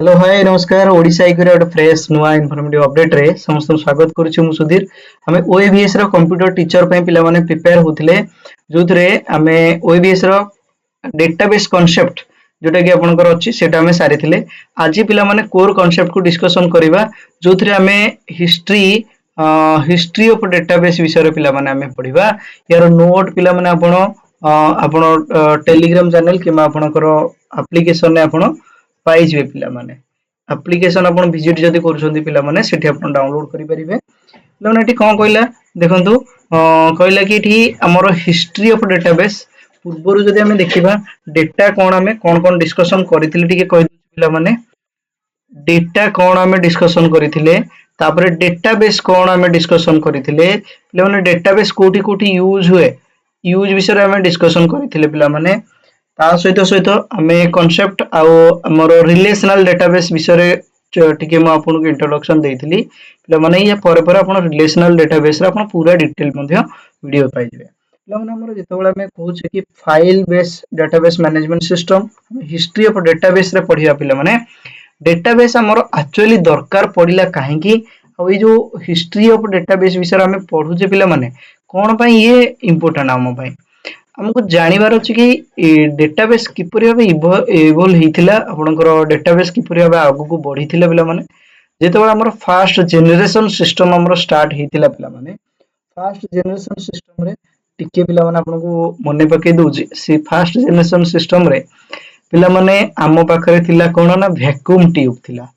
Hello hi नमस्कार ओडिशा आइकर गोटे fresh नुआ इनफॉर्मेटिव अपडेट रे समस्त स्वागत करुछु मु सुधीर। हमें ओएबीएस रो कंप्यूटर टीचर पे पिला माने प्रिपेयर होथिले जोथरे हमें ओएबीएस रो डेटाबेस कांसेप्ट जोटा कि आपनकर अछि सेटा हमें सारिथिले। आज पिला माने कोर कांसेप्ट को डिस्कशन करिवा जोथरे हमें हिस्ट्री ऑफ डेटाबेस विषय पिला माने हमें पढिबा। यार नोट पिला माने आपण टेलीग्राम चैनल किमा आपनकर एप्लीकेशन ने आपण पाइजिबे पिला माने एप्लीकेशन आपण विजिट जदी करूछंती पिला माने सेठी आपण डाउनलोड करि परिबे। पिला माने एठी कोन कहला देखंतु कहला कि एठी हमर हिस्ट्री ऑफ डेटाबेस पूर्वरु जदी हमें देखिबा डेटा कोन हमें कोन डिस्कशन करिथिले टिके कहि पिला माने डेटा कोन हमें डिस्कशन करिथिले तापरे डेटाबेस कोन हमें डिस्कशन करिथिले पिला माने डेटाबेस कोठी कोठी यूज हुए यूज विषय हमें डिस्कशन करिथिले पिला माने ता सहित सहित आमे कांसेप्ट आउ हमर रिलेशनल डेटाबेस विषय टिके म आपन इंट्रोडक्शन देइथिली पिला माने या परे परे आपन रिलेशनल डेटाबेस रे आपन पूरा डिटेल मध्ये वीडियो पाइ जिवे। पिला माने हमर जेतेबेला हमें कहू छै कि file base database management system history of database रे पढिया पिला माने डेटाबेस हमर एक्चुअली दरकार पडिला काहे कि आ ए जो हिस्ट्री ऑफ डेटाबेस विषय हमें पढू जे पिला माने कोन पई ये इंपोर्टेंट हम पई हमको जानिबार अछि कि डेटाबेस किपरि भाबे इवोल्व हेतिला आपनकर डेटाबेस किपरि भाबे आगु को बढ़िथिला पिला माने जेतेबेला हमर फर्स्ट जनरेशन सिस्टम हमर स्टार्ट हेतिला पिला माने फर्स्ट जनरेशन सिस्टम रे टिके पिला माने आपनको मने पके दोछि से फर्स्ट जनरेशन सिस्टम रे पिला माने आम पाखरे थिला कोन ना वैक्यूम ट्यूब थिला।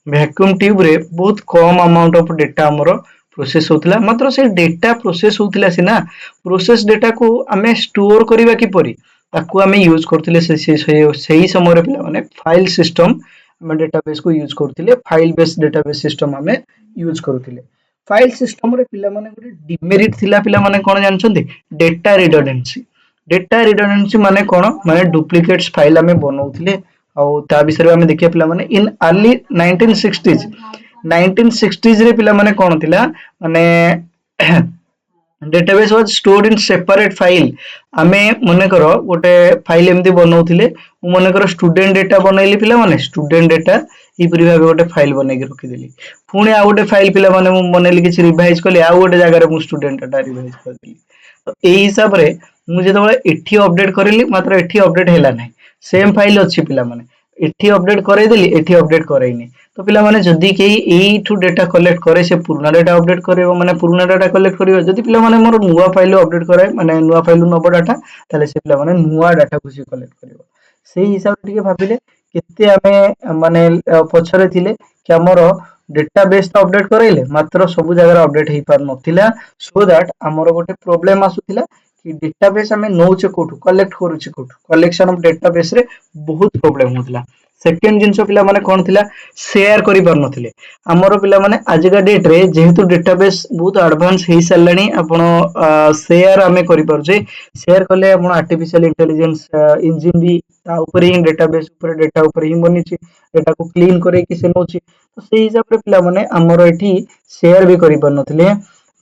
वैक्यूम ट्यूब रे बहुत कम अमाउंट ऑफ डेटा हमर प्रोसेस होतिला मात्र से डेटा प्रोसेस होतिला सिना प्रोसेस डेटा को हमें स्टोर करिवा किपरि ताकू हमें यूज करथिले सही समय रे पिला माने फाइल सिस्टम हमें डेटाबेस को यूज करथिले फाइल बेस्ड डेटाबेस सिस्टम हमें यूज करथिले। फाइल सिस्टम रे पिला माने गोटे डिमेरिट थिला पिला माने कोन जानछन्ती डेटा रिडंडेंसी माने कोन माने डुप्लीकेट्स फाइल हमें बनौथिले आ ता विषय हमें देखिया पिला माने इन अर्ली 1960s रे पिला माने कोन थिला माने database was stored in separate file आमे मने करो गोटे फाइल एमती बनौथिले मु मने करो स्टूडेंट डेटा बनैली पिला माने स्टूडेंट डेटा ई परि भाबे गोटे फाइल बनै के रखि देली पुणी आ गोटे फाइल पिला माने मु बनैली किछ रिवाइज करली आ गोटे जगह रे मु स्टूडेंट डेटा रिवाइज कर देली तो एही हिसाब रे मु जेतेबेले एठी अपडेट करेली मात्र एठी अपडेट हैला नै सेम फाइल अछि पिला माने एठी अपडेट करे देली एठी अपडेट करैनी तो पिला माने जदी के एठू डेटा कलेक्ट करे से पुराना डेटा अपडेट करेबो माने पुराना डेटा कलेक्ट करियो जदी पिला माने मोर नुवा फाइल अपडेट करे माने नुवा फाइल नबो डाटा ताले से पिला माने नुवा डाटा को से कलेक्ट करियो सेही हिसाब टिके भाबिले केते हमें माने पछरे थिले कि हमर डेटाबेस तो अपडेट करैले मात्र सब जगह update hey par नथिला so that हमर गोटे प्रॉब्लम आसुथिला कि डेटाबेस हमें नौचे कोठु कलेक्ट करूची कोठु कलेक्शन ऑफ डेटाबेस रे बहुत प्रॉब्लम होतला। सेकंड जिंस पिला माने कोन थिला शेयर करि पार नथिले हमर पिला माने आजिका डेट रे जेहेतु डेटाबेस बहुत एडवांस हे सल्लानी आपण शेयर हमें करि पारजे शेयर करले आपण आर्टिफिशियल इंटेलिजेंस इंजन भी ता ऊपर ही डेटाबेस ऊपर डेटा ऊपर ही बनिची डेटा को क्लीन करे कि से नोची तो सेही हिसाब रे पिला माने हमर एठी शेयर भी करि पार नथिले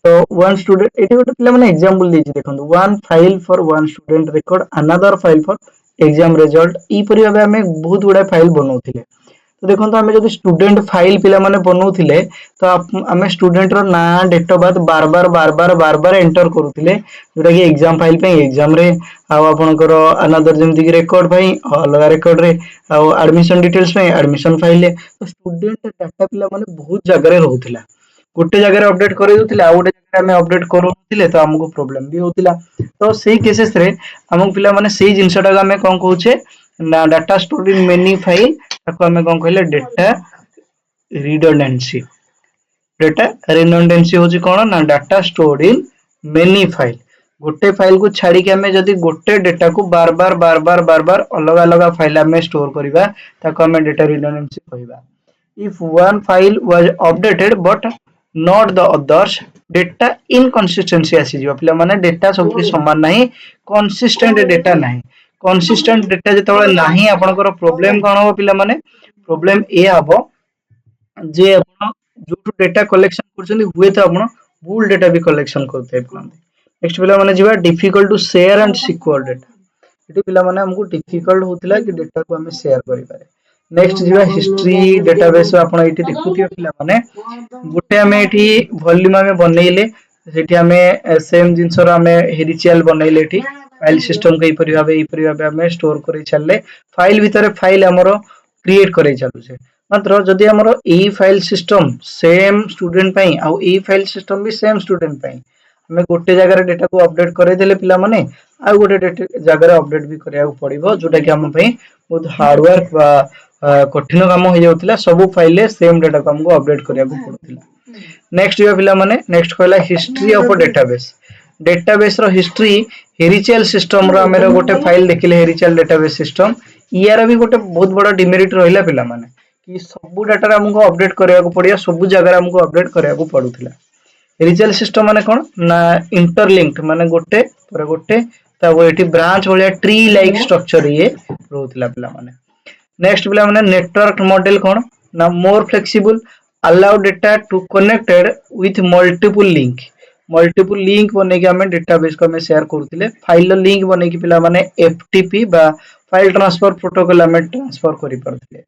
तो वन स्टूडेंट एठी गोटे पिला माने एग्जांपल देछि देखंतु one file for one student record another file for exam result ई परि भाबे हमें बहुत गुडा फाइल बनौथिले तो देखंतु हमें जदी स्टूडेंट फाइल पिला माने बनौथिले तो हमें स्टूडेंट रो ना डेट ऑफ बर्थ बार बार एंटर करूथिले जोटा कि एग्जाम फाइल पे एग्जाम रे आ आपनकर अनदर जेमति कि रिकॉर्ड भाई अलग रिकॉर्ड रे आ एडमिशन डिटेल्स पे एडमिशन फाइल ले तो स्टूडेंट डाटा पिला माने बहुत जगह रे रहउथिला गोटे जगह रे अपडेट करे दोथिले आ गोटे जगह में अपडेट करूथिले तो हमको प्रॉब्लम भी होतिला तो सेही केसेस रे हमको पिला माने सेही जिंसटा का हमें कोन कहूचे ना data stored in many file ताको हमें कोन कहले डेटा रिडंडेंसी डेटा रिडंडेंसी होची कोन ना data stored in many file गोटे फाइल को छाड़ी के हमें जदी गोटे डेटा को बार बार अलग अलग फाइल में स्टोर करिबा ताको हमें डेटा रिडंडेंसी कहबा। If one file was updated but not the others data inconsistency आसीजिबा पिला माने डेटा सब के समान नाही कंसिस्टेंट डेटा नाही कंसिस्टेंट डेटा जेतबेले नाही आपनकर प्रॉब्लम कोन हो पिला माने प्रॉब्लम ए हबो जे आपण जो डेटा कलेक्शन करछन हुए तो आपण भूल डेटा भी कलेक्शन करते आपण नेक्स्ट पिला माने जिबा difficult to share and secure data एटी पिला माने हमको डिफिकल्ट होतिला कि डेटा को हमें शेयर करि पारे नेक्स्ट जीवा हिस्ट्री डेटाबेस आपण एठी देखुथियो पिला माने गोटे आमे एठी वॉल्यूम आमे बनैले सेठी आमे सेम जिंसर आमे हेरिचियल बनैले एठी फाइल सिस्टम के एपरि भाबे आमे स्टोर करै छाले फाइल भितरे फाइल हमरो क्रिएट करै चालू छे मात्र जदि हमरो ई फाइल सिस्टम सेम स्टूडेंट पई आ ई फाइल सिस्टम भी सेम स्टूडेंट पई हमें गोटे जगह डेटा को अपडेट करे देले पिला माने आ गोटे जगह अपडेट भी करिया पड़िबो जोटा कि हम पई बहुत हार्ड वर्क बा कठिन काम हो जाउतिला सब फाइल सेम डेटा को हमको अपडेट करिया पड़ुतिला नेक्स्ट जो पिला माने नेक्स्ट कहला हिस्ट्री ऑफ डेटाबेस डेटाबेस रो हिस्ट्री हेरिचियल सिस्टम रो हमर गोटे फाइल देखिले हेरिचियल डेटाबेस सिस्टम यार भी गोटे बहुत बड़ा डिमेरिट रहिला पिला माने कि सब डाटा हमको अपडेट करिया को पड़िया सब जगह हमको अपडेट करिया को पड़ुतिला हेरिचियल सिस्टम माने कोन ना इंटरलिंक्ड माने गोटे पर गोटे ताको एठी ब्रांच भलिया ट्री लाइक स्ट्रक्चर ये रहउतिला पिला माने नेक्स्ट पिला माने नेटवर्क मॉडल कोन ना more flexible allow data to connected with multiple link बने के हमें डेटाबेस को हमें शेयर करथिले फाइल लिंक बने के पिला माने एफटीपी बा फाइल ट्रांसफर प्रोटोकॉल हमें ट्रांसफर करि परथिले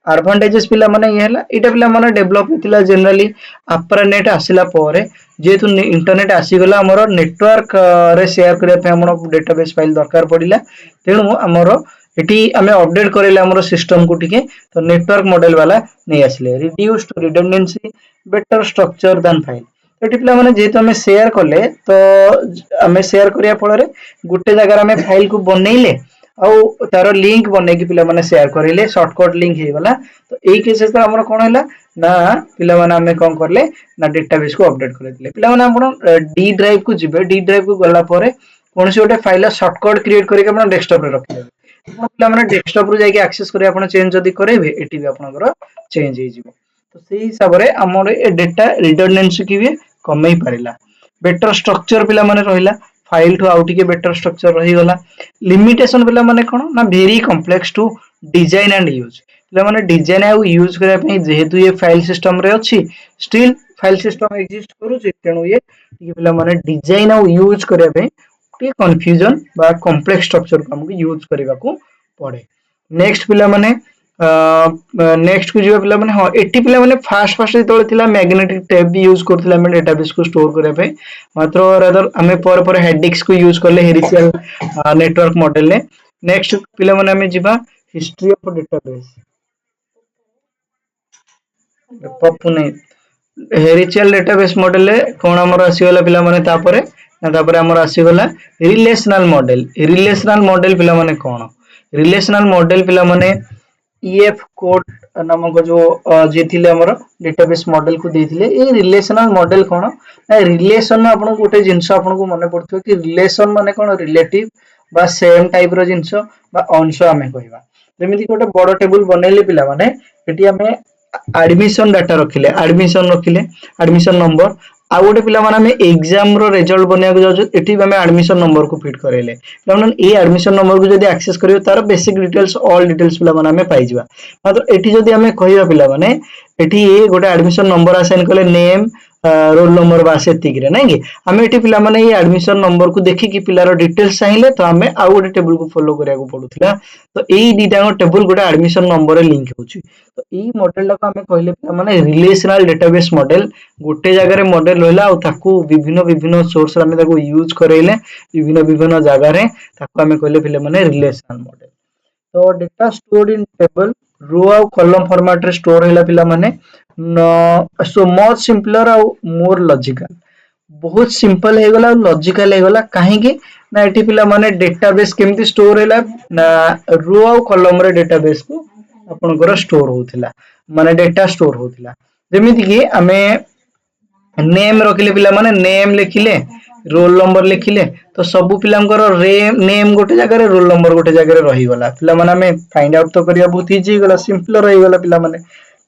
एडवांटेजेस पिला माने ये हला एटा पिला माने डेवलप होतिला जनरली आफ्टर नेट आसिला परे जेतु इंटरनेट आसी गला हमर नेटवर्क रे शेयर करिया पे हमर डेटाबेस फाइल दरकार पडिला तेनु हमर एटी हमें अपडेट करेले हमर सिस्टम को टिके तो नेटवर्क मॉडल वाला नहीं आसले reduced redundancy better structure than file एटी पिला माने जेतु हमें शेयर करले तो हमें शेयर करिया फल रे गुटे जगह हमें फाइल को बनैले आउ तार लिंक बने कि पिला माने शेयर करिले शॉर्टकट लिंक हे गला तो एई केसेस रे हमर कोन हैला ना पिला माने हमें कोन करले ना डेटाबेस को अपडेट कर दिले पिला माने आपण डी ड्राइव को जिबे डी ड्राइव को गला परे कोनसी गोटे फाइल शॉर्टकट क्रिएट करके आपण डेस्कटॉप रे रखले पिला माने डेस्कटॉप रो जाके एक्सेस करे आपण चेंज जदी करेबे एटी भी आपनकर चेंज हे जिवो तो सेही हिसाब रे हमर ए डेटा रिडंडेंसी की भी कमई पारिला बेटर स्ट्रक्चर पिला माने रहिला फाइल टू आउट के बेटर स्ट्रक्चर रही गला लिमिटेशन पिला माने कोन ना very complex to design and use पिला माने डिजाइन आ यूज करे पई जेहेतु ये फाइल सिस्टम रे अछि स्टिल फाइल सिस्टम एग्जिस्ट करू जे तेनु ये पिला माने डिजाइन आ यूज करे पई टे कंफ्यूजन बा कॉम्प्लेक्स स्ट्रक्चर को हमको यूज करबा को पड़े नेक्स्ट पिला माने नेक्स्ट को जो पिला माने हां 80 पिला माने फास्ट जेतले थिला मैग्नेटिक टेप भी यूज करथिला हम डेटाबेस को स्टोर करे पे मात्र रादर हमें पर हेडिक्स को यूज करले हेरिचियल नेटवर्क मॉडल ने नेक्स्ट पिला माने हमें जिबा हिस्ट्री ऑफ डेटाबेस पप्पू ने हेरिचियल डेटाबेस मॉडल ले कोन हमर आसी गला पिला माने तापरे हमर आसी गला रिलेशनल मॉडल पिला माने कोन रिलेशनल मॉडल पिला माने ईएफ कोड नामक जो जे थिले हमर डेटाबेस मॉडल को देथिले ए रिलेशनल मॉडल कोन ना रिलेशन में आपन गोटे जिंस आपन को मने पड़थो कि रिलेशन माने कोन रिलेटिव बा सेम टाइप रो जिंस बा अंश हमें कहबा जेमिति गोटे बड़ टेबल बनेले पिला माने एटी हमें एडमिशन डाटा रखिले एडमिशन नंबर आ गोटे पिला माने हमें एग्जाम रो रिजल्ट बनिया को जाउ एटी हमें एडमिशन नंबर को फिट करेले मतलब ए एडमिशन नंबर को जदी एक्सेस करियो तार बेसिक डिटेल्स ऑल डिटेल्स पिला माने हमें पाई जिबा मतलब एटी जदी हमें कहिबा पिला माने एटी ए गोटे एडमिशन नंबर असाइन करले नेम रोल नंबर बास एतिक रे नहीं कि हमें एटी पिला माने ये एडमिशन नंबर को देखि कि पिलार डिटेल्स चाहिए तो हमें आउ गोटे टेबल को फॉलो करिया को पडुथिला तो एई दीटा टेबल गोटे एडमिशन नंबर रे लिंक होची तो एई मॉडल ला हमें कहले पिला माने रिलेशनल डेटाबेस मॉडल गोटे जगह रे मॉडल रहला और ताकू विभिन्न सोर्स हमें ताकू यूज करेले विभिन्न जगह रे ताकू हमें कहले पिला माने रिलेशनल मॉडल तो data stored in table row और कॉलम फॉर्मेट रे स्टोर हैला पिला माने सो मच सिंपलर और मोर लॉजिकल बहुत सिंपल हे गला लॉजिकल हे गला काहे कि ना एठी पिला माने डेटाबेस केमती स्टोर हैला ना रो और कॉलम रे डेटाबेस को आपनकर स्टोर होथिला माने डेटा स्टोर होथिला जेमिति कि हमें नेम रखिले पिला माने नेम लिखिले रोल नंबर लिखिले तो सब पिलांकर नेम गोटे जगह रे रोल नंबर गोटे जगह रे रही गला पिला माने हमें फाइंड आउट तो करिया बहुत इजी गला सिंपल रही गला पिला माने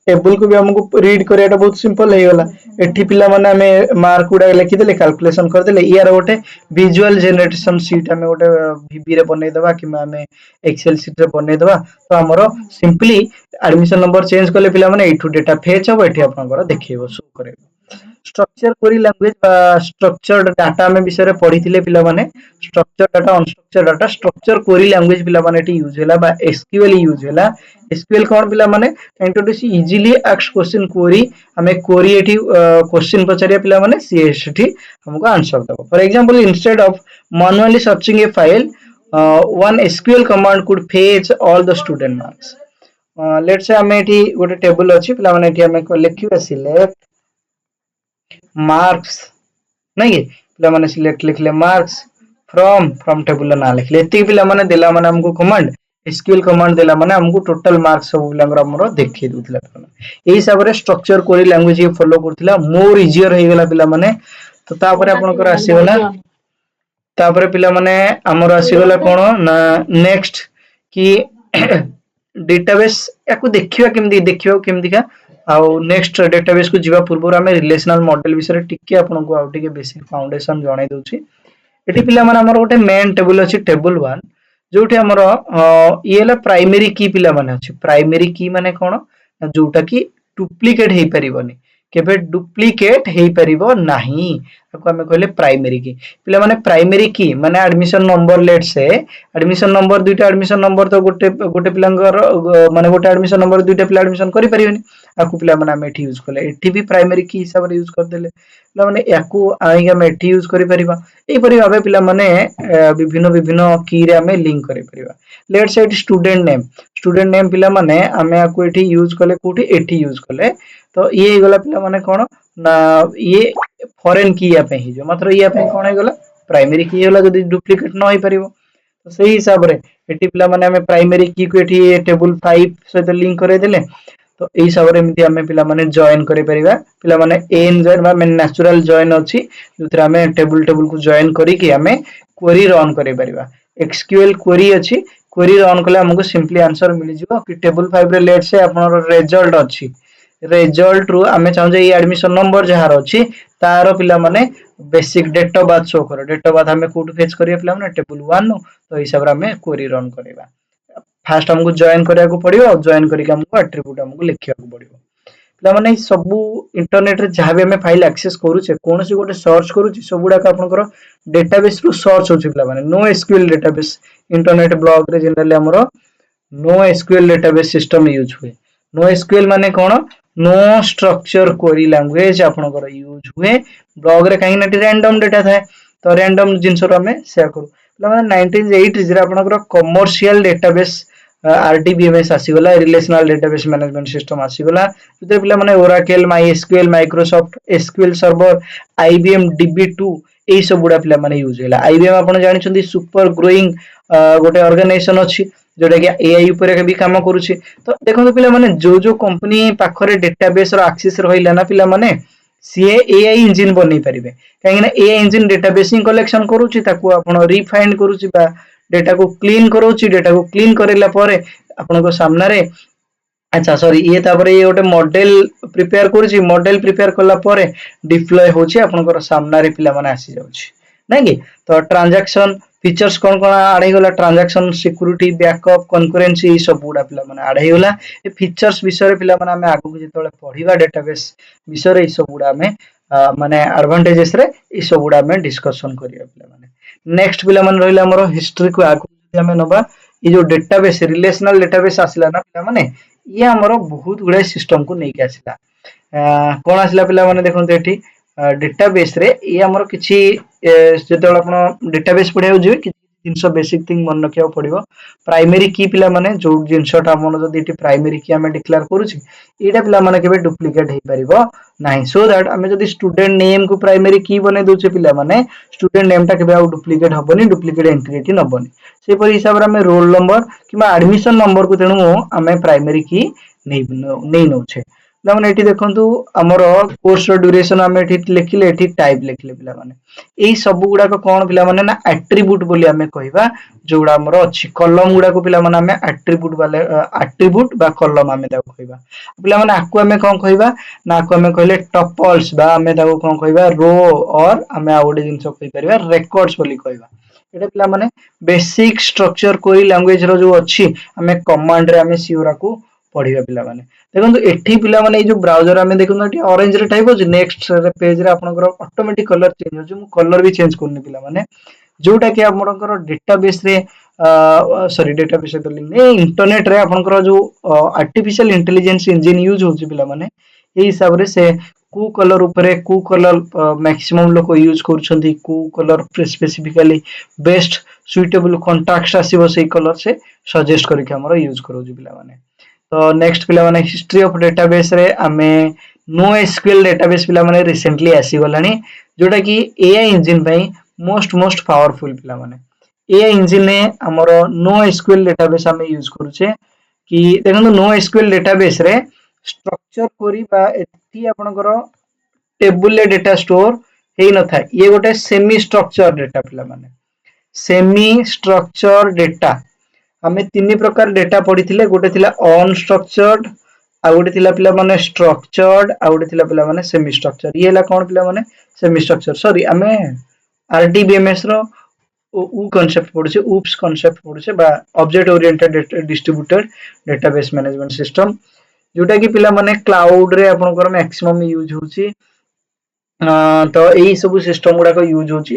टेबल को भी हमको रीड करियाटा बहुत सिंपल हे गला एठी पिला माने हमें मार्क उडा लिखि देले कैलकुलेशन कर देले यार गोटे विजुअल जनरेशन शीट हमें गोटे वीबी रे बनै देबा कि हमें एक्सेल शीट रे बनै देबा तो हमरो सिंपली एडमिशन नंबर चेंज करले पिला माने एठू डेटा फेच हो एठी आपनकर देखिबो शो करेबो structure query language structured data में विषय पढ़ी पिला माने structure data unstructured data structure query language पिला माने एटी यूज हैला बा एसक्यूएल यूज हैला एसक्यूएल कोन पिला माने introduce easily asked question query हमें क्वेरी एटी क्वेश्चन पचारिया पिला माने सी एटी हमको आंसर दबो for example instead of manually searching a file one SQL command could fetch all the student marks let's say हमें एटी गोटे टेबल अछि पिला माने एटी हमें लिखिबा सिलेक्ट मार्क्स नहीं कि पिला माने सिलेक्ट लिखले मार्क्स फ्रॉम टेबल ना लिखले एति पिला माने देला माने हमको कमांड एसक्यूएल कमांड देला माने हमको टोटल मार्क्स सब पिलांगर हमरो देखि दुतला एही हिसाब रे स्ट्रक्चर क्वेरी लैंग्वेज ये फॉलो करथिला मोर इजियर हे गेला पिला माने तो तापर आपनकर आसी गला तापर पिला माने हमर आसी गला कोन ना नेक्स्ट कि डेटाबेस याकू देखिबा केमदी का आउ नेक्स्ट डेटाबेस को जीवा पूर्व आम रिलेशनल मॉडल विषय टिके आपको आउ टिके बेसिक फाउंडेशन जणाई दूची एटी पिला माने हमर गोटे मेन टेबल अछि टेबल 1 जोठी हमर ये ला प्राइमरी की पिला माने अछि प्राइमरी की माने कोन जोटा की डुप्लीकेट हे परिबनी केबे डुप्लीकेट हे परिबो नाही आपको हमें कहले प्राइमरी की पिला माने प्राइमरी की माने एडमिशन नंबर लेट से एडमिशन नंबर दुईटा एडमिशन नंबर तो गोटे गोटे पिलांगर माने गोटे एडमिशन नंबर दुईटा पिला एडमिशन करि परिबनी आकु पिला माने हम एठी यूज करले एठी भी प्राइमरी की हिसाब रे यूज कर देले पिला माने याकू आइ हम एठी यूज करि परिबा एई परि भाबे पिला माने विभिन्न विभिन्न की रे हमें लिंक करि परिबा लेट्स से स्टूडेंट नेम पिला माने हमें आकु एठी यूज करले कोठी एठी यूज करले तो ये गला पिला माने कोन ना ये फॉरेन की या पे ही जो मात्र या पे कोन गला प्राइमरी की होला जदी डुप्लीकेट न होई परिबो तो सही हिसाब रे एटी पिला माने हमें प्राइमरी की को एटी टेबल 5 सहित लिंक करे देले तो एई हिसाब रे एमती हमें पिला माने जॉइन करे परिबा पिला माने एन जॉइन बा में नेचुरल जॉइन अछि जोथरा हमें टेबल को जॉइन करी कि हमें क्वेरी रन करे परिबा एसक्यूएल क्वेरी अछि क्वेरी रन कले हमको सिंपली आंसर मिल जिवो कि टेबल 5 रे लेट से आपनर रिजल्ट अछि रिजल्ट रु आमे चाहू जे एडमिशन नंबर जहार अछि तारो पिला माने basic date of birth show करो डेट ऑफ बर्थ हमें कोड फेच करिया पिला माने टेबल 1 नो तो हिसाब रे हमें क्वेरी रन करबा फास्ट हमको जॉइन करिया को पड़ियो जॉइन करिके हमको एट्रिब्यूट हमको लिखिया को पड़ियो पिला माने सब इंटरनेट रे जहां भी हमें फाइल एक्सेस करू छे कोनोसी गोटे सर्च करू छी सबुडा का आपनकर डेटाबेस रु सर्च होची पिला माने no SQL database internet blog रे जनरली हमरो no SQL database system use हुए नो एसक्यूएल माने कोन नो स्ट्रक्चर क्वेरी लैंग्वेज आपनकर यूज हुए ब्लॉग रे काहे नटी रैंडम डेटा थाए तो रैंडम जिंस रो हमें शेयर करू पिला माने 1980 रे आपनकर कमर्शियल डेटाबेस आरडीबीएमएस आसीगला रिलेशनल डेटाबेस मैनेजमेंट सिस्टम आसीगला जते पिला माने Oracle MySQL Microsoft SQL server IBM DB2 एई सब गुडा पिला माने यूज हैला आईबीएम आपण जानि छथि सुपर ग्रोइंग गोटे ऑर्गेनाइजेशन अछि जोटा कि एआई ऊपर भी काम करूछि तो देखो पिला माने जो कंपनी पाखरे डेटाबेस रो एक्सेस रहिला ना पिला माने सीए एआई इंजन बनै परिबे काहे ना एआई इंजन डेटाबेस कलेक्शन करूछि ताकू आपण रिफाइन करूछि बा डेटा को क्लीन करूछि डेटा को क्लीन करेला परे आपण को सामना रे अच्छा सॉरी ये तापर ये गोटे मॉडल प्रिपेयर करूछि मॉडल प्रिपेयर करला परे डिप्लॉय होछि आपनकर सामना रे पिला माने आसी जाउछि नै कि तो ट्रांजैक्शन फीचर्स कोन कोन आडे गला ट्रांजैक्शन सिक्योरिटी बैकअप कनकरेंसी ई सब गुडा पिला माने आडे गला ए फीचर्स विषय रे पिला माने हमें आगु जेतोले पढिबा डेटाबेस विषय रे ई सब गुडा में माने एडवांटेजेस रे ई सब गुडा में डिस्कशन करिया पिला माने नेक्स्ट पिला माने रहिला हमरो हिस्ट्री को आगु जे हमें नबा ई जो डेटाबेस रिलेशनल डेटाबेस आसिला ना पिला माने ये हमरो बहुत गुडा सिस्टम को नै के आसिला कोन आसिला पिला माने देखोन एठी डेटाबेस रे ये हमरो किछि जेतेबेला आपण डेटाबेस पढिया जे कि जिंसो बेसिक थिंग मन रखिया पड़िबो प्राइमरी की पिला माने जो जिंसोटा हमन जदी एठी प्राइमरी की हमें डिक्लेयर करूछि एटा पिला माने केबे डुप्लीकेट हे परिबो नाही सो दैट हमें जदी स्टूडेंट नेम को प्राइमरी की बने दोचे पिला माने स्टूडेंट नेम टा केबे आउ डुप्लीकेट हबनी डुप्लीकेट एंटिटी नबनी से पर हिसाब रे हमें रोल नंबर किबा एडमिशन नंबर को तेनु हमें प्राइमरी की नै नउछे माने एठी देखंतु हमर कोर्स रो ड्यूरेशन हमें एठी लिखिले एठी टाइप लिखिले पिला माने एई सब गुडा को कोन पिला माने ना एट्रिब्यूट बोली हमें कहबा जोडा हमर अछि कॉलम गुडा को पिला माने हमें एट्रिब्यूट वाले एट्रिब्यूट बा कॉलम हमें ताको कहबा पिला माने आकु हमें कोन कहबा ना आकु हमें कहले टपल्स बा हमें ताको कोन कहबा रो और हमें आउडे जिंसो कहि परबा रेकॉर्ड्स बोली कहबा एटा पिला माने बेसिक स्ट्रक्चर कोई लैंग्वेज रो जो अछि हमें कमांड रे हमें सियोरा को पढ़िबा पिला माने देखंतु एठी पिला माने जो ब्राउजर हमें देखंतु एठी ऑरेंज रे टाइप होची नेक्स्ट पेज रे आपनकर ऑटोमेटिक कलर चेंज होची मु कलर भी चेंज करनी पिला माने जोटा कि आपनकर डेटाबेस रे सॉरी डेटाबेस तो लिंक नहीं इंटरनेट रे आपनकर जो आर्टिफिशियल इंटेलिजेंस इंजन यूज होची पिला माने ए हिसाब रे से को कलर ऊपर को कलर मैक्सिमम लोग यूज करूछंती को colour specifically best suitable contrast आसीबो से कलर से सजेस्ट करके हमर यूज करूजी पिला माने तो नेक्स्ट पिला माने हिस्ट्री ऑफ डेटाबेस रे आमे नो एसक्यूएल डेटाबेस पिला माने रिसेंटली आसी गलानी जोटा कि एआई इंजन पई मोस्ट पावरफुल पिला माने एआई इंजन ने हमर नो एसक्यूएल डेटाबेस आमे यूज करूचे कि देखंतु नो एसक्यूएल डेटाबेस रे स्ट्रक्चर करी बा एठी आपनकर टेबुल डेटा स्टोर हेई न था ये गोटे सेमी स्ट्रक्चर डेटा पिला माने सेमी स्ट्रक्चर डेटा आमे तीन प्रकार डेटा पढ़ी गोटे थिला अनस्ट्रक्चर्ड आ गोटे थिला पिला माने स्ट्रक्चर्ड आ गोटे थिला पिला माने सेमी स्ट्रक्चर ये ला कोन पिला माने सेमी स्ट्रक्चर सॉरी आमे आरडीबीएमएस रो उ कांसेप्ट पढुचे ऊप्स कांसेप्ट पढुचे बा object oriented distributed database management system जोटा कि पिला माने क्लाउड रे आपनकर मैक्सिमम यूज होची तो यही सब सिस्टम गुडा यूज होची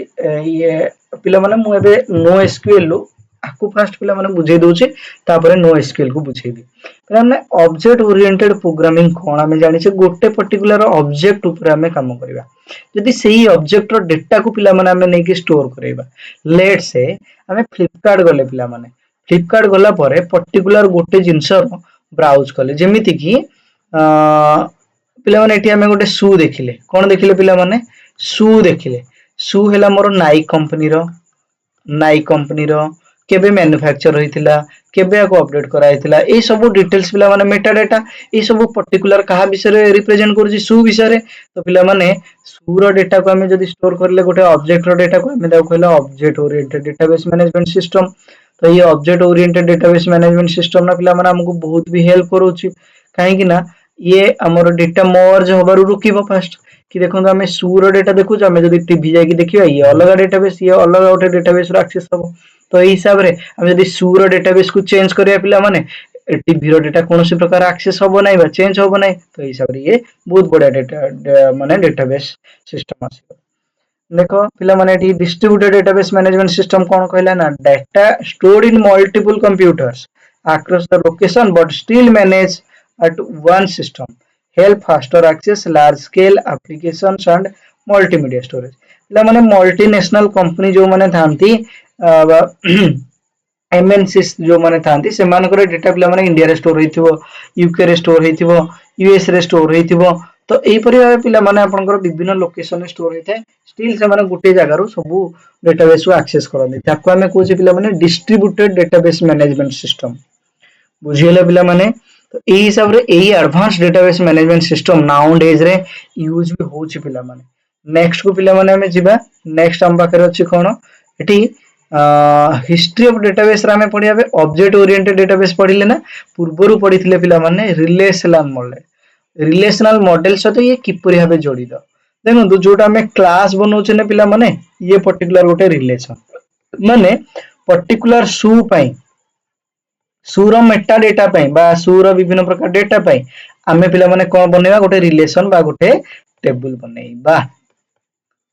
ये पिला माने मु एबे नो एसक्यूएल लो आकु फास्ट पिला माने बुझे दोचे तापरे नो एसक्यूएल को बुझेबी पिला माने ऑब्जेक्ट ओरिएंटेड प्रोग्रामिंग कोन हमें जानि छे गोटे पर्टिकुलर ऑब्जेक्ट ऊपर हमें काम करबा यदि सेही ऑब्जेक्ट रो डेटा को पिला माने हमें नै कि स्टोर करबा लेट से हमें फ्लिपकार्ट गले पिला माने फ्लिपकार्ट गला परे पर्टिकुलर गोटे जिंस रो ब्राउज कले जेमिति कि पिला माने एठी हमें गोटे शू देखिले कोन देखिले पिला माने शू देखिले शू हेला मोर नाइक कंपनी रो केबे मैन्युफैक्चर होइतिला केबे आको अपडेट कराइतिला ए सब डिटेल्स पिला माने मेटा डाटा ए सब पर्टिकुलर कहा विषय रे रिप्रेजेंट करूची शू विषय रे तो पिला माने शू रो डेटा को हमें जदी स्टोर करले गोटे ऑब्जेक्ट रो डेटा को हमें दाउ कहला object oriented database management system तो ये object oriented database management system ना पिला माने हमको बहुत भी हेल्प करूची काहे कि ना ये हमर डेटा मर्ज होबारु रुकिबो फास्ट कि देखो हमें सूर डेटा देखु हमें जदी टीवी जाकी देखिबा ये अलग डेटाबेस ये अलग गोटे डेटाबेस रो एक्सेस हबो तो एई हिसाब रे हम जदी सूर डेटाबेस को चेंज करिया पिला माने टीवी रो डेटा कोनोसी प्रकार एक्सेस हबो नै बा चेंज हबो नै तो एई हिसाब रे ये बहुत बड़ा डेटा माने डेटाबेस सिस्टम आसी देखो पिला माने एटी डिस्ट्रीब्यूटेड डेटाबेस मैनेजमेंट सिस्टम कोन कहला ना data stored in multiple computers across the location but still manage at one system help faster access large scale applications and multimedia storage पिला माने मल्टीनेशनल कंपनी जो माने थांती एमएनसीस जो माने थांती से मानकर डेटा पिला माने इंडिया रे स्टोर होइथिबो यूके रे स्टोर होइथिबो यूएस रे स्टोर होइथिबो तो एई परि पिला माने आपनकर विभिन्न लोकेशन रे स्टोर होइथे स्टिल से माने गुटे जगह रो सब डेटाबेस को एक्सेस करନ୍ତି ताको हमें कोछि पिला माने डिस्ट्रीब्यूटेड डेटाबेस मैनेजमेंट सिस्टम बुझियला पिला माने तो एई हिसाब रे एई advance database management system nowadays रे यूज भी होछि पिला माने नेक्स्ट को पिला माने हमें जिबा नेक्स्ट हम पाखरे अछि कोन एठी हिस्ट्री ऑफ डेटाबेस रे हमें पढियाबे ऑब्जेक्ट ओरिएंटेड डेटाबेस पढिले ना पूर्वरु पढिथिले पिला माने रिलेशनल मॉडल सहित ये किपरि भाबे जोड़ित देखो जोटा हमें क्लास बनौछे ने पिला माने ये पर्टिकुलर गोटे रिलेशन माने पर्टिकुलर शू पई शू रो मेटा डेटा पई बा शू रो विभिन्न प्रकार डेटा पई आमे पिला माने कोन बनेबा गोटे रिलेशन बा गोटे टेबल बनेइबा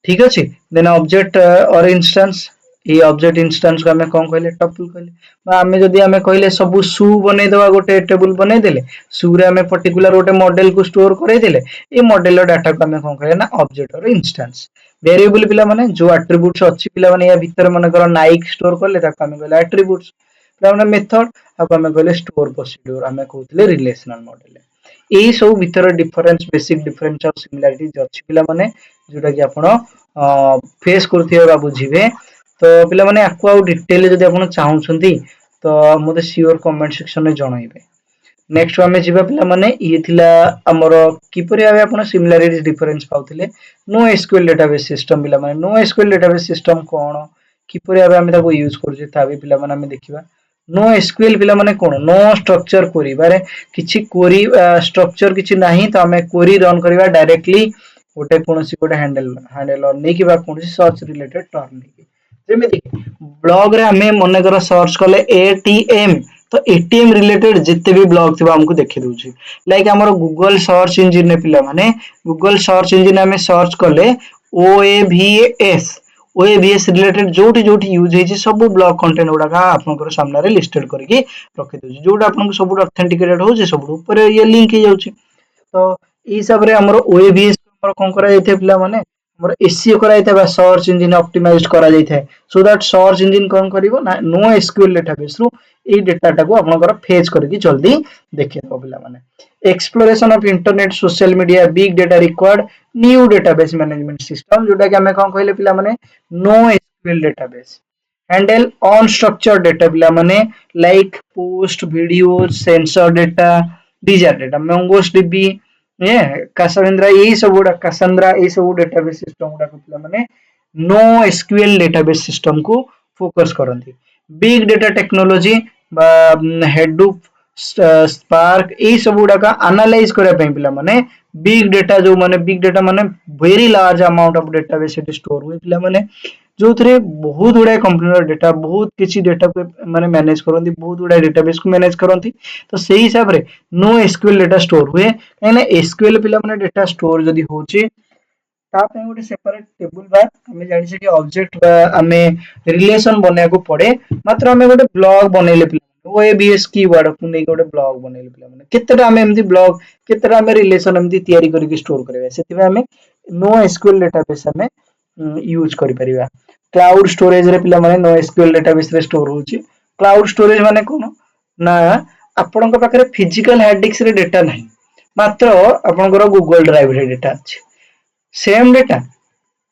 ठीक अछि देन ऑब्जेक्ट और इंस्टेंस ये ऑब्जेक्ट इंस्टेंस को हमें कोन कहले टपल कहले बा हमें जदी हमें कहले सब शू बनै देबा गोटे टेबल बनै देले शू रे हमें पर्टिकुलर गोटे मॉडल को स्टोर करै देले ए मॉडल रो डाटा को हमें कोन कहले ना ऑब्जेक्ट और इंस्टेंस वेरिएबल पिला माने जो एट्रिब्यूट्स अछि पिला माने या भीतर मन कर नाइक स्टोर करले ताको हमें कहले एट्रिब्यूट्स पिला माने मेथड अब हमें कहले स्टोर प्रोसीड्यूर हमें कहले रिलेशनल मॉडल एई सब भीतर डिफरेंस बेसिक डिफरेंस और सिमिलरिटीज अछि पिला माने जोटा कि आपण फेस करथिबा बा बुझिबे तो पिला माने आकु आउ डिटेल जदी आपण चाहुछंती तो मते श्योर कमेंट सेक्शन में जणाइबे नेक्स्ट हमें जिबा पिला माने ये थिला हमर किपरि आबे आपण सिमिलरिटीज डिफरेंस पाउथिले नो एसक्यूएल डेटाबेस सिस्टम पिला माने नो एसक्यूएल डेटाबेस सिस्टम कोन किपरि आबे हम ताको यूज करजे ताबे पिला माने हम देखिबा नो एसक्यूएल पिला माने कोन नो स्ट्रक्चर क्वेरी बारे किछि क्वेरी स्ट्रक्चर किछि नाही तो हमें क्वेरी रन करबा डायरेक्टली गोटे कोनसी गोटे हैंडल नै कि बा कोनसी सर्च रिलेटेड टर्म नै जेमिति ब्लॉग रे हमें मन कर सर्च कले एटीएम तो तो एटीएम रिलेटेड जिते भी ब्लॉग थी हमको देखि दउची लाइक हमर गूगल सर्च इंजिन ने पिला माने गूगल सर्च इंजिन हमें सर्च कले ओएवीएस ओएवीएस रिलेटेड जोटी जोटी यूज है सब ब्लॉग कंटेंट गुडा आपनकर सामने रे लिस्टेड करके रखि दउची जोटा आपनको सब ऑथेंटिकेटेड हो जे सब ऊपर ये लिंक हो जाउची तो ई हिसाब रे हमर ओएवीएस हमर कोन करा जाइथे पिला माने हमर एसईओ करा जाइथे बा सर्च इंजिन ऑप्टिमाइज्ड करा जाइथे सो दैट सर्च इंजिन कोन करिवो ना नो एसक्यूएल डेटाबेस रु ए डेटा को आपनकर फेच करके जल्दी देखि दो पिला माने exploration of internet social media big data required new database management system जोटा कि हमें कोन कहले पिला माने no SQL database handle unstructured data पिला माने like post video sensor data डीजर डेटा मंगोस डीबी ये कासांद्रा ये सब गुडा कासांद्रा ये सब डेटाबेस सिस्टम गुडा को पिला माने नो एसक्यूएल डेटाबेस सिस्टम को फोकस करंती बिग डेटा टेक्नोलॉजी बा हेडूप स्पार्क ए सब गुडा का एनालाइज करे पे पिला माने बिग डेटा जो माने बिग डेटा माने very large amount of database से स्टोर हुए पिला माने जो थरे बहुत गुडा कंप्यूटर डेटा बहुत किछि डेटा को माने मैनेज करंती बहुत गुडा डेटाबेस को मैनेज करंती तो सेही हिसाब रे नो एसक्यूएल डेटा स्टोर हुए काहे एसक्यूएल पिला माने डेटा स्टोर जदी होची ता पे गोटे सेपरेट टेबल बा हमें जानि से कि ऑब्जेक्ट बा हमें रिलेशन बनेया को पड़े मात्र हमें गोटे ब्लॉग बनेले पिला ओएबीएस कीवर्ड को नै गोटे ब्लॉग बनेले पिला माने केतेटा हमें एमदी ब्लॉग केतेटा हमें रिलेशन एमदी तयारी करके स्टोर करबा सेति हमें नो एसक्यूएल डेटाबेस हमें यूज करि परिबा क्लाउड स्टोरेज रे पिला माने नो एसक्यूएल डेटाबेस रे स्टोर होची क्लाउड स्टोरेज माने कोन ना आपनका पाखरे फिजिकल हार्ड डिस्क रे डेटा नाही मात्र आपनकर गूगल ड्राइव रे डेटा अछि सेम डेटा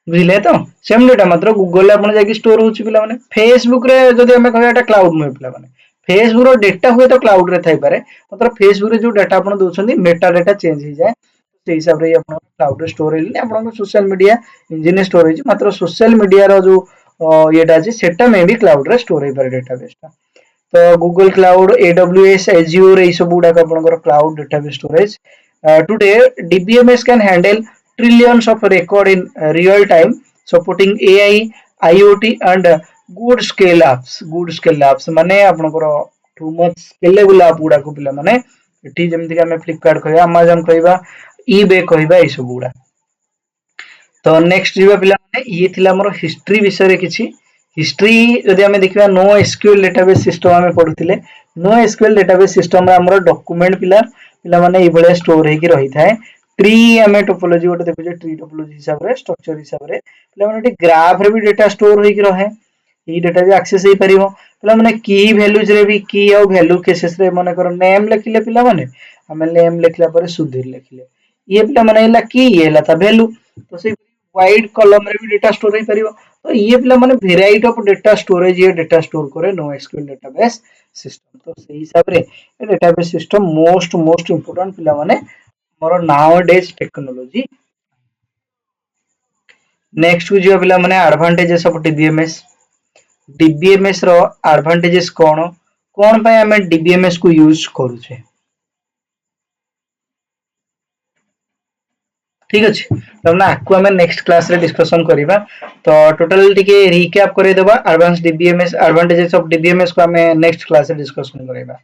बुझिले तो सेम डेटा मात्र गूगल अपन जाके स्टोर होची पिला माने फेसबुक रे जदी हमें कहया एटा क्लाउड नुहे पिला माने फेसबुक रो डेटा हुए तो क्लाउड रे थाई पारे मात्र फेसबुक रे जो डेटा अपन दोछंदी मेटा डेटा चेंज हो जाए से हिसाब रे अपन क्लाउड रे स्टोर हेले अपन सोशल मीडिया इंजिन स्टोर होची मात्र सोशल मीडिया रो जो येटा अछि सेटा में भी क्लाउड रे स्टोर हे पारे डेटाबेस ता तो गूगल क्लाउड एडब्ल्यूएस एज्योर ए सब गुडा अपन cloud database storage today DBMS can handle trillions of record in real time supporting AI IoT and good scale apps माने आपनकर टू मच स्केलेबल ऐप गुडा को पिला माने एठी जेमति हमें फ्लिपकार्ट कहबा Amazon कहबा eBay कहबा ए सब गुडा तो नेक्स्ट जीवा पिला माने ये थिला हमर हिस्ट्री विषय रे किछि हिस्ट्री जदि हमें देखिबा नो एसक्यूएल डेटाबेस सिस्टम हमें पढुतिले नो एसक्यूएल डेटाबेस सिस्टम रे हमर डॉक्यूमेंट पिला माने ए भले स्टोर हे कि रही थाए ट्री हमें टोपोलॉजी गोटे देखु ट्री टोपोलॉजी हिसाब रे स्ट्रक्चर हिसाब रे पिला माने ग्राफ रे भी डेटा स्टोर होई कि रहे ई डेटा भी एक्सेस हे परिबो पिला माने की वैल्यूज रे भी की और वैल्यू केसेस रे माने कर नेम लिखिले पिला माने हमें नेम लिखला पर सुधीर लिखिले ये पिला माने हला की ये हला ता वैल्यू तो से वाइड कॉलम रे भी डेटा स्टोर हे परिबो तो ये पिला माने वेराइटी ऑफ डेटा स्टोरेज ये डेटा स्टोर करे नो एसक्यूएल डेटाबेस सिस्टम तो से हिसाब रे ये डेटाबेस सिस्टम मोस्ट इंपोर्टेंट पिला माने मोर नाउडेज टेक्नोलॉजी नेक्स्ट को जो पिला माने एडवांटेजेस ऑफ डीबीएमएस रो एडवांटेजेस कोन पे हमें डीबीएमएस को यूज करू छे ठीक अछि तो ना आकु हमें नेक्स्ट क्लास रे डिस्कशन करिबा तो टोटल टिके रिकैप करे देबा advance DBMS advantages of DBMS को हमें नेक्स्ट क्लास रे डिस्कशन करिबा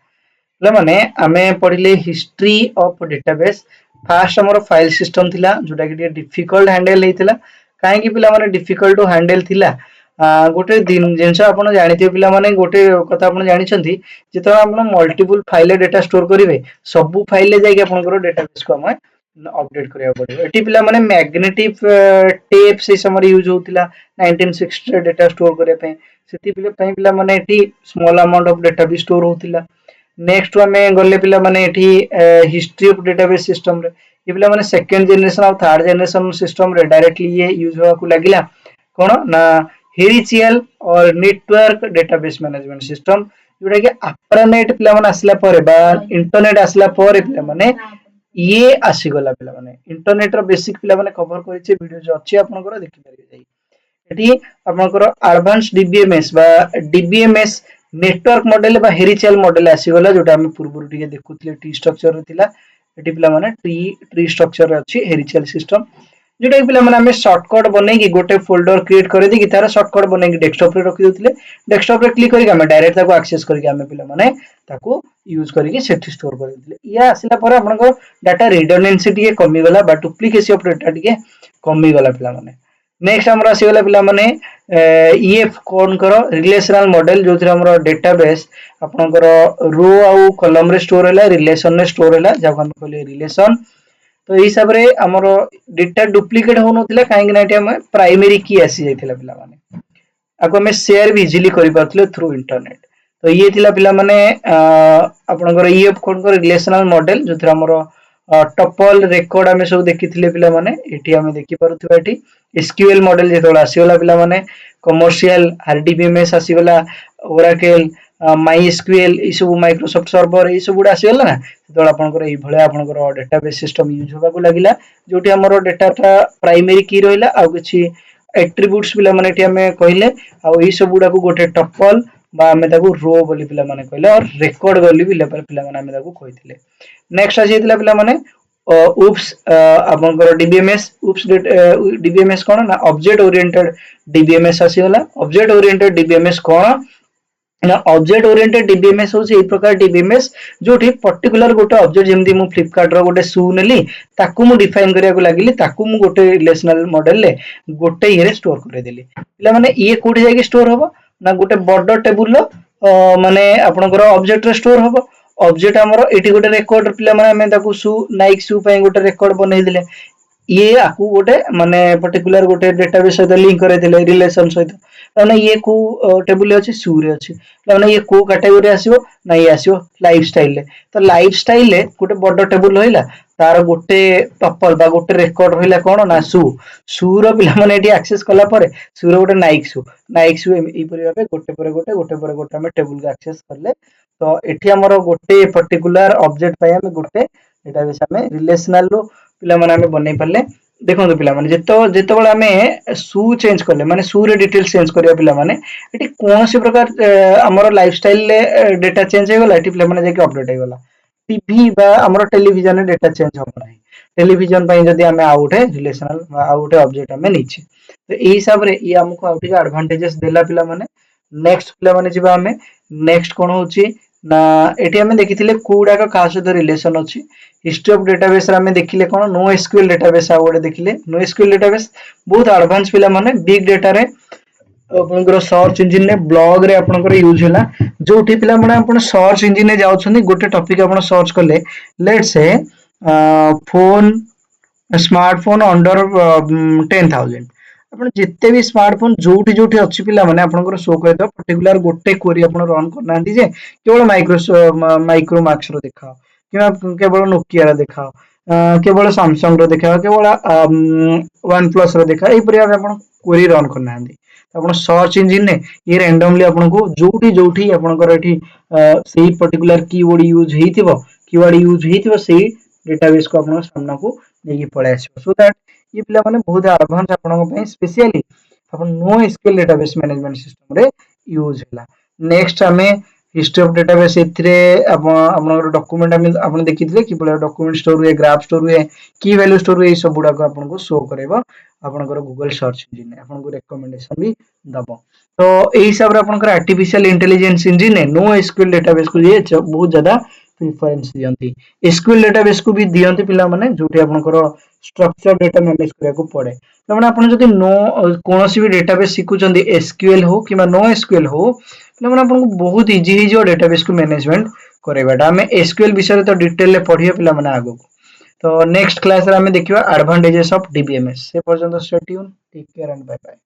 ले माने हमें पढिले हिस्ट्री ऑफ डेटाबेस फास्ट हमर फाइल सिस्टम थिला जोटा कि डिफिकल्ट हैंडल हेतिला काहे कि पिला माने डिफिकल्ट टू हैंडल थिला गोटे दिन जिनस आपण जानिथिबे पिला माने गोटे कथा आपण जानिछंती जेतो आपण मल्टीपल फाइल डेटा स्टोर करिवे सब फाइल ले जाई आपनकर डेटाबेस को हम अपडेट करिया पड़िबो एटी पिला माने मैग्नेटिक टेप से समर यूज होतिला 1960 डेटा स्टोर करिया पे सेति पिला माने eighty small amount of data भी स्टोर होतिला नेक्स्ट हमें गले पिला माने एठी हिस्ट्री ऑफ डेटाबेस सिस्टम रे ये पिला माने सेकंड जनरेशन और थर्ड जनरेशन सिस्टम रे डायरेक्टली ये यूज होआ को लागिला कोन ना हेरिचियल और नेटवर्क डेटाबेस मैनेजमेंट सिस्टम जोटा कि अप्रनेट पिला माने असला परे बा इंटरनेट असला परे पिला माने ये आसी गला पिला माने इंटरनेट रो बेसिक पिला माने कवर करिचे वीडियो जो अछि आपनकर देखि परिबे जाई एठी आपनकर एडवांस डीबीएमएस बा डीबीएमएस नेटवर्क मॉडल बा हेरिचियल मॉडल आसी गला जोटा हम पूर्व टिके देखुतले ट्री स्ट्रक्चर रे थिला एठी पिला माने ट्री स्ट्रक्चर रे अछि हेरिचियल सिस्टम जोटा कि पिला माने हमें शॉर्टकट बनै कि गोटे फोल्डर क्रिएट कर दे कि तारा शॉर्टकट बनै कि डेस्कटॉप रे रखि दोतिले डेस्कटॉप रे क्लिक करी हम डायरेक्ट ताको एक्सेस करी हम पिला माने ताको यूज करके सेठी स्टोर कर देथिले या आसिला पर आपनको डाटा रिडंडेंसी टिके कमी गला बा डुप्लीकेसी ऑफ डाटा टिके कमी गला पिला माने नेक्स्ट हमर आसी गला पिला माने ईएफ कोन करो रिलेशनल मॉडल जो हमर डेटाबेस आपनकर रो आउ कॉलम रे स्टोर होला रिलेशन रे स्टोर होला जब हम कहले रिलेशन तो एई हिसाब रे हमर डेटा डुप्लीकेट हो नथिला काहे कि हम प्राइमरी की आसी जाइथिला पिला माने आको हमें शेयर भी इजीली करि पारथले थ्रू इंटरनेट तो ये थिला पिला माने आपनकर ईएफ कोन कर रिलेशनल मॉडल जो हमर टपल रेकॉर्ड हमें सब देखिथिले पिला माने एठी हमें देखि पारुथबा एठी एसक्यूएल मॉडल जेतोला आसीगला पिला माने कमर्शियल आरडीबीएमएस आसीगला ओराकल माई एसक्यूएल ई सब माइक्रोसॉफ्ट सर्वर ई सब गुडा आसीगला ना तो आपनकर ई भले आपनकर डेटाबेस सिस्टम यूज होबा को लागिला जोटी हमर डेटाटा प्राइमरी की रहिला आ किछि एट्रिब्यूट्स पिला माने एठी हमें कहिले आ ई सब गुडा को गोटे टपल बा हमें ताको रो बोली पिला माने कहिले और रेकॉर्ड बोली पिला माने हमें ताको कहिथिले नेक्स्ट आसीथिला पिला माने उप्स आपनकर डीबीएमएस उप्स डीबीएमएस कोन ना ऑब्जेक्ट ओरिएंटेड डीबीएमएस आसीगला ऑब्जेक्ट ओरिएंटेड डीबीएमएस कोन ना ऑब्जेक्ट ओरिएंटेड डीबीएमएस होची ए प्रकार डीबीएमएस जोठी पर्टिकुलर गोटे ऑब्जेक्ट जेमदी मु फ्लिपकार्ट रो गोटे शू नेली ताकू मु डिफाइन करिया को लागिली ताकू मु गोटे रिलेशनल मॉडल ले गोटे ये स्टोर करे देली पिला माने ये कोठी जाके स्टोर होबो ना गोटे बॉर्डर टेबुल लो माने आपनकर ऑब्जेक्ट रे स्टोर होबो ऑब्जेक्ट हमरो एठी गोटे रेकॉर्ड पिला माने हमें ताकू शू नाइक शू पय गोटे रेकॉर्ड बनै दिले ये आकू गोटे माने पर्टिकुलर गोटे डेटाबेस सहित लिंक करे दिले रिलेशन सहित माने ये को टेबुल अछि शू रे अछि माने ये को कैटेगरी आसीबो ना ये आसीबो लाइफस्टाइल ले तो लाइफस्टाइल ले गोटे बॉर्डर टेबुल होइला तार गोटे टपल बा गोटे रेकॉर्ड होइला कोन ना शू शू रो पिला माने एठी एक्सेस कला परे शू रो गोटे नाइक शू ई परि भाबे गोटे पर गोटे हम टेबुल के एक्सेस करले तो एठी हमरो गोटे पर्टिकुलर ऑब्जेक्ट पय हम गोटे डेटाबेस हमें रिलेशनल रो पिला माने हमें बनै परले देखो पिला माने जेतो बळे हमें शू चेंज करले माने शू रे डिटेल्स चेंज करिया पिला माने एठी कोनोसी प्रकार हमरो लाइफस्टाइल ले डेटा चेंज हे गला एठी पिला माने जेके अपडेट हे गला टीवी बा हमरो टेलीविजन रे डेटा चेंज हो नाही टेलीविजन पय जदी हमें आउट है रिलेशनल आउट है ऑब्जेक्ट हमें नीचे तो ए हिसाब रे ई हमको आउट के एडवांटेजेस देला पिला माने नेक्स्ट पिला माने जिबा हमें नेक्स्ट कोन होची ना एठी हमें देखिथिले कोडा का का सहित रिलेशन अछि हिस्ट्री ऑफ डेटाबेस रे हमें देखिले कोन नो एसक्यूएल डेटाबेस आ गोटे देखिले नो एसक्यूएल डेटाबेस बहुत एडवांस पिला माने बिग डेटा रे आपनकर सर्च इंजन ने ब्लॉग रे आपनकर यूज होला जोठी पिला माने आपन सर्च इंजन ने जाउछनी गोटे टॉपिक आपन सर्च करले let's say phone smartphone under 10000 आपण जिते भी स्मार्टफोन जोठी जोठी अछि पिला माने आपनकर शो करे तो पर्टिकुलर गोटे क्वेरी आपन रन करना आंती जे केवल माइक्रोमैक्स रो देखाओ किबा केवल नोकिया रो देखाओ केवल सैमसंग रो देखाओ केवल वन प्लस रो देखाओ ए परिया आपन क्वेरी रन करना आंती आपण सर्च इंजन ने ये रैंडमली आपन को जोठी जोठी आपनकर एठी सेही पर्टिकुलर कीवर्ड यूज हेतिबो सेही डेटाबेस को आपन सामना को नेकी पळे आसीबो सो दैट ये पिला माने बहुत एडवांस आपन पय स्पेशली अपन no SQL database management system रे यूज होला नेक्स्ट हमें हिस्ट्री ऑफ डेटाबेस एथिरे अपन डॉक्यूमेंट हम अपन देखिथिले कि बोले डॉक्यूमेंट स्टोर हुए ग्राफ स्टोर हुए की वैल्यू स्टोर हुए सब बुडा को अपन को शो करेबो आपनकर गूगल सर्च इंजन आपन को रिकमेंडेशन भी दबो तो एही हिसाब रे आपनकर आर्टिफिशियल इंटेलिजेंस इंजन ने नो एसक्यूएल डेटाबेस को ये बहुत ज्यादा प्रेफरेंस दियंती एसक्यूएल डेटाबेस को भी दियंती पिला माने जोटी आपनकर स्ट्रक्चर डेटा मैनेज करिया को पड़े त माने आपन जदी नो कोनोसी भी डेटाबेस सिखुचंदी एसक्यूएल हो किबा नो एसक्यूएल हो त माने आपन को बहुत इजी ही जो डेटाबेस को मैनेजमेंट करेबाटा हमें एसक्यूएल विषय तो डिटेल ले पढिया पिला माने आगो तो नेक्स्ट क्लास रे हमें देखिबा एडवांटेजेस ऑफ डीबीएमएस से पर्यंत stay tune take care and bye bye.